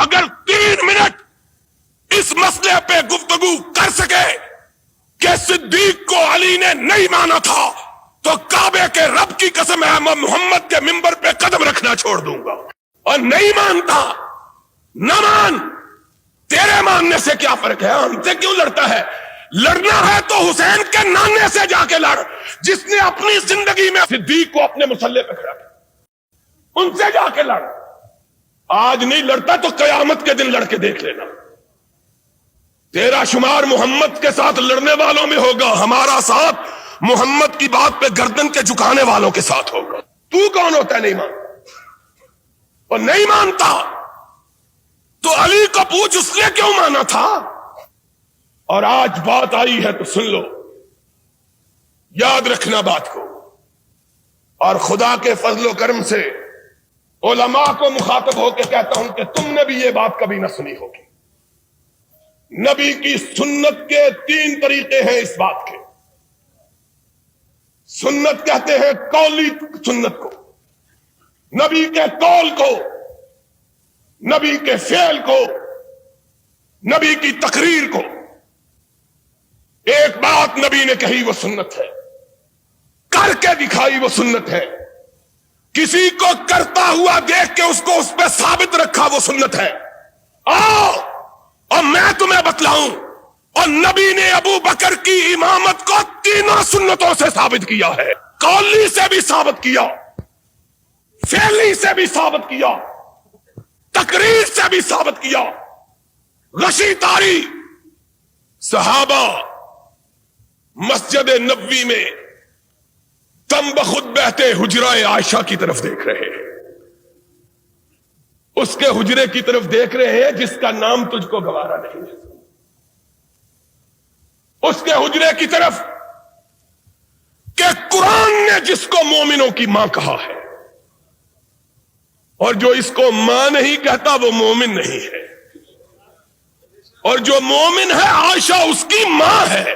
اگر 3 منٹ اس مسئلے پہ گفتگو کر سکے کہ صدیق کو علی نے نہیں مانا تھا تو کعبے کے رب کی قسم ہے میں محمد کے منبر پہ قدم رکھنا چھوڑ دوں گا. اور نہیں مانتا نہ مان, تیرے ماننے سے کیا فرق ہے؟ ہم سے کیوں لڑتا ہے؟ لڑنا ہے تو حسین کے نانے سے جا کے لڑ, جس نے اپنی زندگی میں صدیق کو اپنے مسلح پہ کھڑا کیا, ان سے جا کے لڑ. آج نہیں لڑتا تو قیامت کے دن لڑ کے دیکھ لینا. تیرا شمار محمد کے ساتھ لڑنے والوں میں ہوگا, ہمارا ساتھ محمد کی بات پہ گردن کے جھکانے والوں کے ساتھ ہوگا. تو کون ہوتا ہے نہیں مانتا؟ اور نہیں مانتا تو علی کو پوچھ اس نے کیوں مانا تھا. اور آج بات آئی ہے تو سن لو, یاد رکھنا بات کو. اور خدا کے فضل و کرم سے علماء کو مخاطب ہو کے کہتا ہوں کہ تم نے بھی یہ بات کبھی نہ سنی ہوگی. نبی کی سنت کے 3 طریقے ہیں اس بات کے. سنت کہتے ہیں قولی سنت کو, نبی کے قول کو, نبی کے فعل کو, نبی کی تقریر کو. ایک بات نبی نے کہی وہ سنت ہے, کر کے دکھائی وہ سنت ہے, کسی کو کرتا ہوا دیکھ کے اس کو اس پہ ثابت رکھا وہ سنت ہے. آؤ اور میں تمہیں بتلاؤں, اور نبی نے ابو بکر کی امامت کو 3 سنتوں سے ثابت کیا ہے. قولی سے بھی ثابت کیا, فعلی سے بھی ثابت کیا, تقریر سے بھی ثابت کیا. غشی تاری صحابہ مسجد نبوی میں دم بخود بہتے حجرہ عائشہ کی طرف دیکھ رہے ہیں. اس کے حجرے کی طرف دیکھ رہے ہیں جس کا نام تجھ کو گوارا نہیں ہے. اس کے حجرے کی طرف کہ قرآن نے جس کو مومنوں کی ماں کہا ہے, اور جو اس کو ماں نہیں کہتا وہ مومن نہیں ہے, اور جو مومن ہے عائشہ اس کی ماں ہے,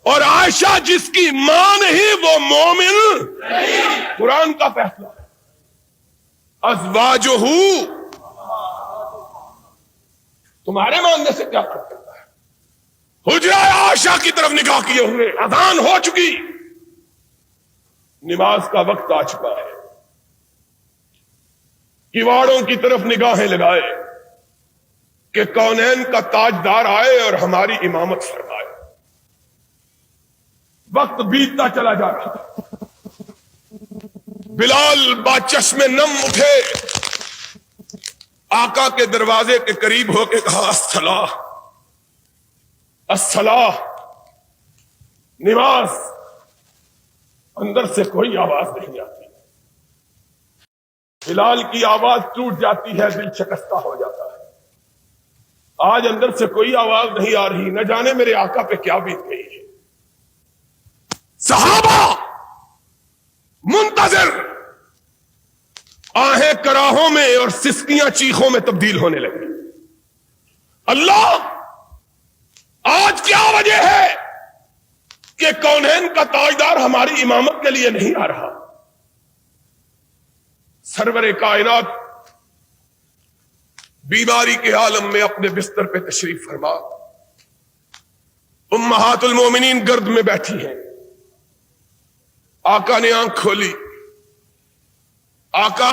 اور عائشہ جس کی ماں نہیں وہ مومن نہیں. قرآن کا فیصلہ ہے. ازواجہ تمہارے ماننے سے کیا فرق کرتا ہے؟ حجرہ عائشہ کی طرف نگاہ کیے ہوئے, اذان ہو چکی, نماز کا وقت آ چکا ہے, کواڑوں کی طرف نگاہیں لگائے کہ کونین کا تاجدار آئے اور ہماری امامت فرمائے. وقت بیتتا چلا جا رہا تھا. بلال با چشم نم اٹھے, آقا کے دروازے کے قریب ہو کے کہا الصلاۃ الصلاۃ, نماز. اندر سے کوئی آواز نہیں آتی. بلال کی آواز ٹوٹ جاتی ہے, دل شکستہ ہو جاتا ہے. آج اندر سے کوئی آواز نہیں آ رہی, نہ جانے میرے آقا پہ کیا بیت گئی ہے. صحابہ منتظر, آہیں کراہوں میں اور سسکیاں چیخوں میں تبدیل ہونے لگی. اللہ آج کیا وجہ ہے کہ کونین کا تاجدار ہماری امامت کے لیے نہیں آ رہا؟ سرور کائنات بیماری کے عالم میں اپنے بستر پہ تشریف فرما, امہات المومنین گرد میں بیٹھی ہیں. آقا نے آنکھ کھولی. آقا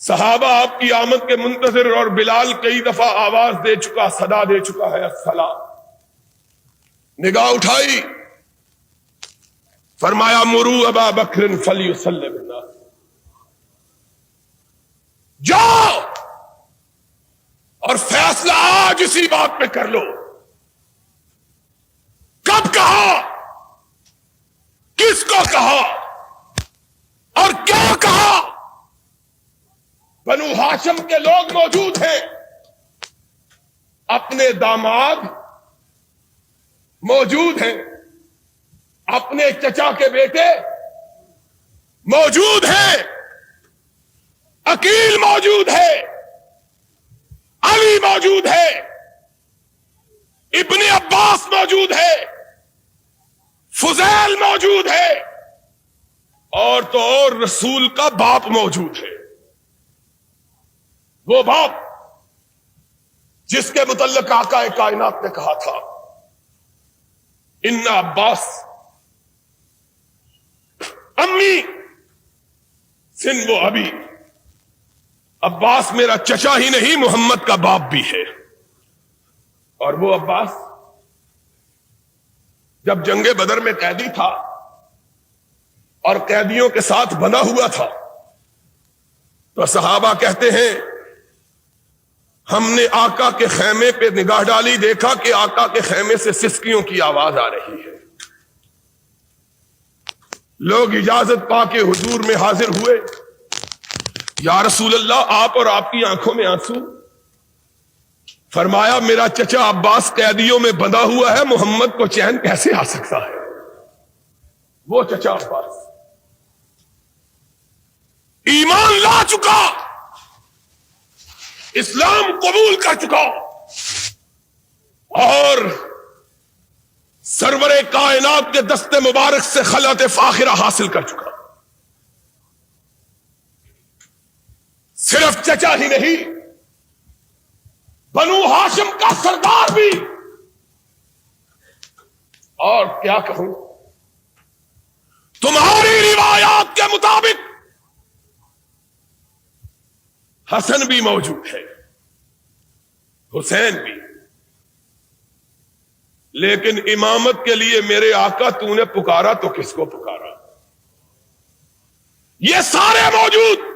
صحابہ آپ کی آمد کے منتظر, اور بلال کئی دفعہ آواز دے چکا, صدا دے چکا ہے الصلاۃ. نگاہ اٹھائی, فرمایا مروا ابا بکر فلیصلی بالناس, جاؤ اور فیصلہ آج اسی بات پہ کر لو. کب کہا, کس کو کہا اور کیا کہا؟ بنو ہاشم کے لوگ موجود ہیں, اپنے داماد موجود ہیں, اپنے چچا کے بیٹے موجود ہیں, عقیل موجود ہے, علی موجود ہے, ابن عباس موجود ہے, فضیل موجود ہے, اور تو اور رسول کا باپ موجود ہے. وہ باپ جس کے متعلق آقا کائنات نے کہا تھا ان عباس امی سن وہ ابھی، عباس میرا چچا ہی نہیں محمد کا باپ بھی ہے۔ اور وہ عباس جب جنگ بدر میں قیدی تھا اور قیدیوں کے ساتھ بنا ہوا تھا تو صحابہ کہتے ہیں ہم نے آقا کے خیمے پہ نگاہ ڈالی، دیکھا کہ آقا کے خیمے سے سسکیوں کی آواز آ رہی ہے۔ لوگ اجازت پا کے حضور میں حاضر ہوئے، یا رسول اللہ آپ اور آپ کی آنکھوں میں آنسو؟ فرمایا میرا چچا عباس قیدیوں میں بندھا ہوا ہے، محمد کو چین کیسے آ سکتا ہے؟ وہ چچا عباس ایمان لا چکا، اسلام قبول کر چکا اور سرور کائنات کے دست مبارک سے خلعت فاخرہ حاصل کر چکا۔ صرف چچا ہی نہیں، بنو ہاشم کا سردار بھی۔ اور کیا کہوں، تمہاری روایات کے مطابق حسن بھی موجود ہے، حسین بھی، لیکن امامت کے لیے میرے آقا تو نے پکارا تو کس کو پکارا؟ یہ سارے موجود۔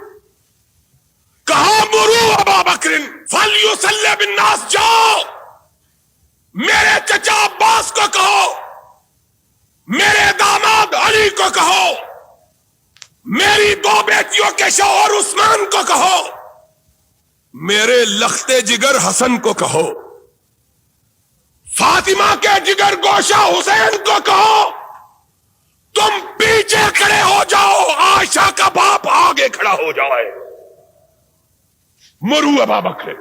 کہا مرو ابا بکر فلیصلی بالناس، جاؤ میرے چچا عباس کو کہو، میرے داماد علی کو کہو، میری دو بیٹیوں کے شوہر عثمان کو کہو، میرے لختے جگر حسن کو کہو، فاطمہ کے جگر گوشہ حسین کو کہو، تم پیچھے کھڑے ہو جاؤ، عائشہ کا باپ آگے کھڑا ہو جائے۔ مرو ابا بکر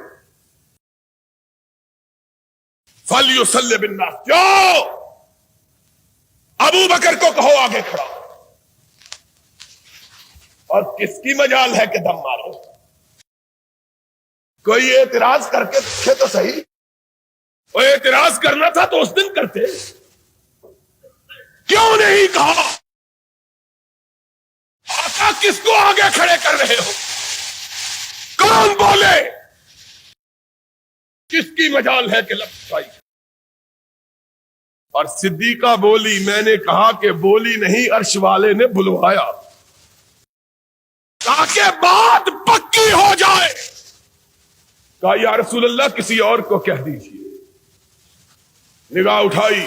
فلیصلی بالناس، جاؤ ابو بکر کو کہو آگے کھڑا۔ اور کس کی مجال ہے کہ دم مارو؟ کوئی اعتراض کر کے دیکھے تو صحیح، اور اعتراض کرنا تھا تو اس دن کرتے، کیوں نہیں کہا؟ آقا کس کو آگے کھڑے کر رہے ہو؟ کون بولے؟ کس کی مجال ہے کہ لفظ آئی؟ اور صدیقہ بولی، میں نے کہا کہ بولی نہیں، عرش والے نے بلوایا تاکہ بات پکی ہو جائے۔ کہا یا رسول اللہ کسی اور کو کہہ دیجیے۔ نگاہ اٹھائی،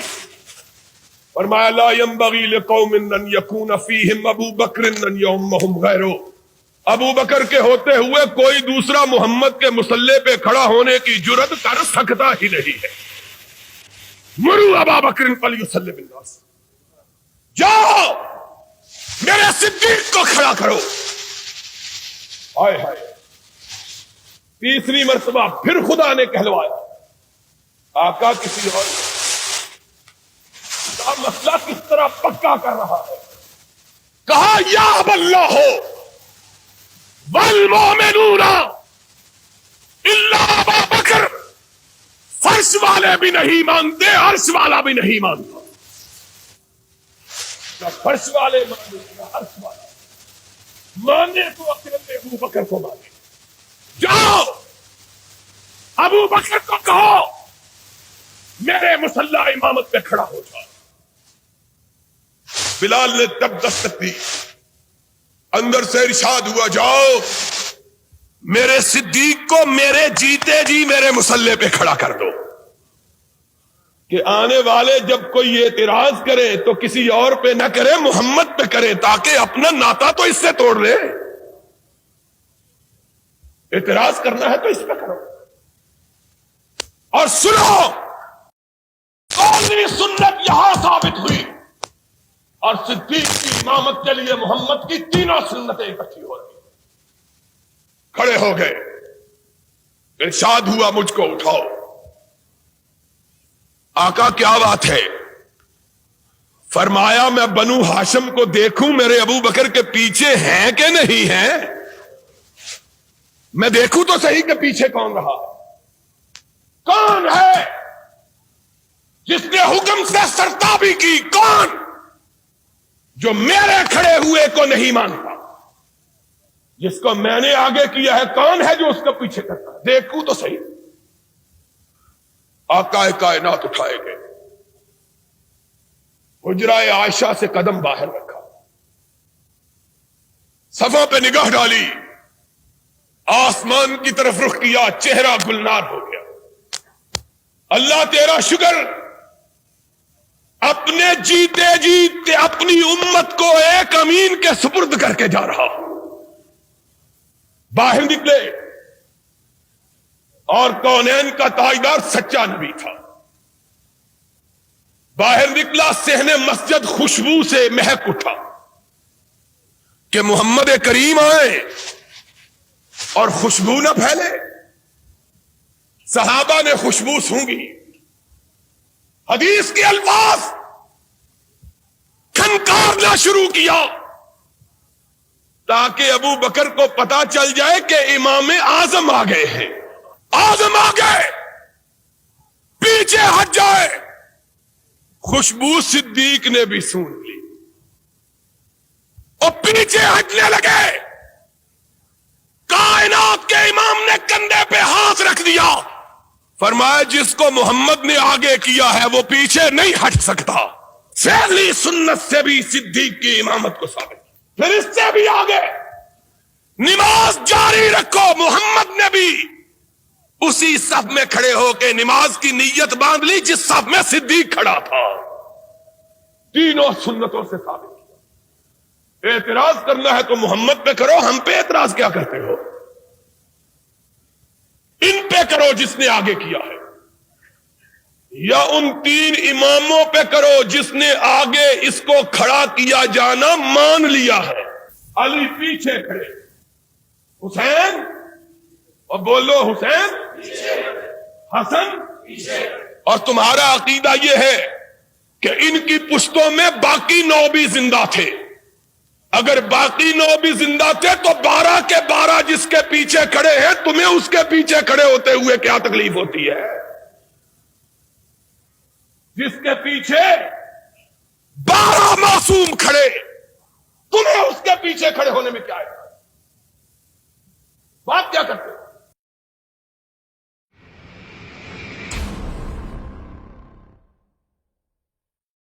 فرمایا لا ينبغي لقوم ان يكون فيهم ابو بکر ان يؤمهم غيره، ابو بکر کے ہوتے ہوئے کوئی دوسرا محمد کے مصلی پہ کھڑا ہونے کی جرت کر سکتا ہی نہیں ہے۔ مرو ابا بکر فلیصلی بالناس، جاؤ میرے صدیق کو کھڑا کرو۔ ہائے ہائے، تیسری مرتبہ پھر خدا نے کہلوایا، آقا کسی اور کا مسئلہ کس طرح پکا کر رہا ہے۔ کہا یا اللہ ہو والمؤمنون الا ابا بکر، فرش والے بھی نہیں مانتے، عرش والا بھی نہیں مانتا، نہ فرش والے مانے نہ عرش والا مانے، تو اکیلے ابو بکر کو مانے۔ جاؤ ابو بکر کو کہو میرے مصلی امامت پہ کھڑا ہو جاؤ۔ بلال نے تب دستک دی، اندر سے ارشاد ہوا جاؤ میرے صدیق کو میرے جیتے جی میرے مصلی پہ کھڑا کر دو، کہ آنے والے جب کوئی اعتراض کرے تو کسی اور پہ نہ کرے، محمد پہ کرے، تاکہ اپنا ناتا تو اس سے توڑ لے۔ اعتراض کرنا ہے تو اس پہ کرو۔ اور سنو، قومی سنت یہاں ثابت ہوئی، اور صدیق کی امامت کے لیے محمد کی تینوں سنتیں اکٹھی ہو گئی۔ کھڑے ہو گئے، ارشاد ہوا مجھ کو اٹھاؤ۔ آقا کیا بات ہے؟ فرمایا میں بنو ہاشم کو دیکھوں میرے ابو بکر کے پیچھے ہیں کہ نہیں ہیں؟ میں دیکھوں تو صحیح کہ پیچھے کون رہا ہے، کون ہے جس نے حکم سے سرتابی کی، کون جو میرے کھڑے ہوئے کو نہیں مانتا، جس کو میں نے آگے کیا ہے کون ہے جو اس کو پیچھے کرتا ہے؟ دیکھوں تو صحیح۔ آقا کائنات اٹھائے گئے، حجرہ عائشہ سے قدم باہر رکھا، صفوں پہ نگاہ ڈالی، آسمان کی طرف رخ کیا، چہرہ گلنار ہو گیا۔ اللہ تیرا شکر، اپنے جیتے جیتے اپنی امت کو ایک امین کے سپرد کر کے جا رہا۔ باہر نکلے اور کونین کا تاجدار سچا نبی تھا۔ باہر نکلا، صحن مسجد خوشبو سے مہک اٹھا کہ محمد کریم آئے اور خوشبو نہ پھیلے۔ صحابہ نے خوشبو سونگھی، حدیث کے الفاظ کھنکارنا شروع کیا تاکہ ابو بکر کو پتا چل جائے کہ امام اعظم آ گئے ہیں، اعظم آ گئے، پیچھے ہٹ جائے۔ خوشبو صدیق نے بھی سون لی اور پیچھے ہٹنے لگے۔ کائنات کے امام نے کندھے پہ ہاتھ رکھ دیا، فرمایا جس کو محمد نے آگے کیا ہے وہ پیچھے نہیں ہٹ سکتا۔ فعلی سنت سے بھی صدیق کی امامت کو ثابت، پھر اس سے بھی آگے نماز جاری رکھو۔ محمد نے بھی اسی صف میں کھڑے ہو کے نماز کی نیت باندھ لی جس صف میں صدیق کھڑا تھا۔ تینوں سنتوں سے ثابت کیا۔ اعتراض کرنا ہے تو محمد پہ کرو، ہم پہ اعتراض کیا کرتے ہو؟ ان پہ کرو جس نے آگے کیا ہے، یا ان تین اماموں پہ کرو جس نے آگے اس کو کھڑا کیا جانا مان لیا ہے۔ علی پیچھے کھڑے، حسین، اور بولو حسین، حسن، اور تمہارا عقیدہ یہ ہے کہ ان کی پشتوں میں باقی 9 بھی زندہ تھے۔ اگر باقی 9 بھی زندہ تھے تو 12 کے 12 جس کے پیچھے کھڑے ہیں، تمہیں اس کے پیچھے کھڑے ہوتے ہوئے کیا تکلیف ہوتی ہے؟ جس کے پیچھے 12 معصوم کھڑے، تمہیں اس کے پیچھے کھڑے ہونے میں کیا ہے؟ بات کیا کرتے ہو؟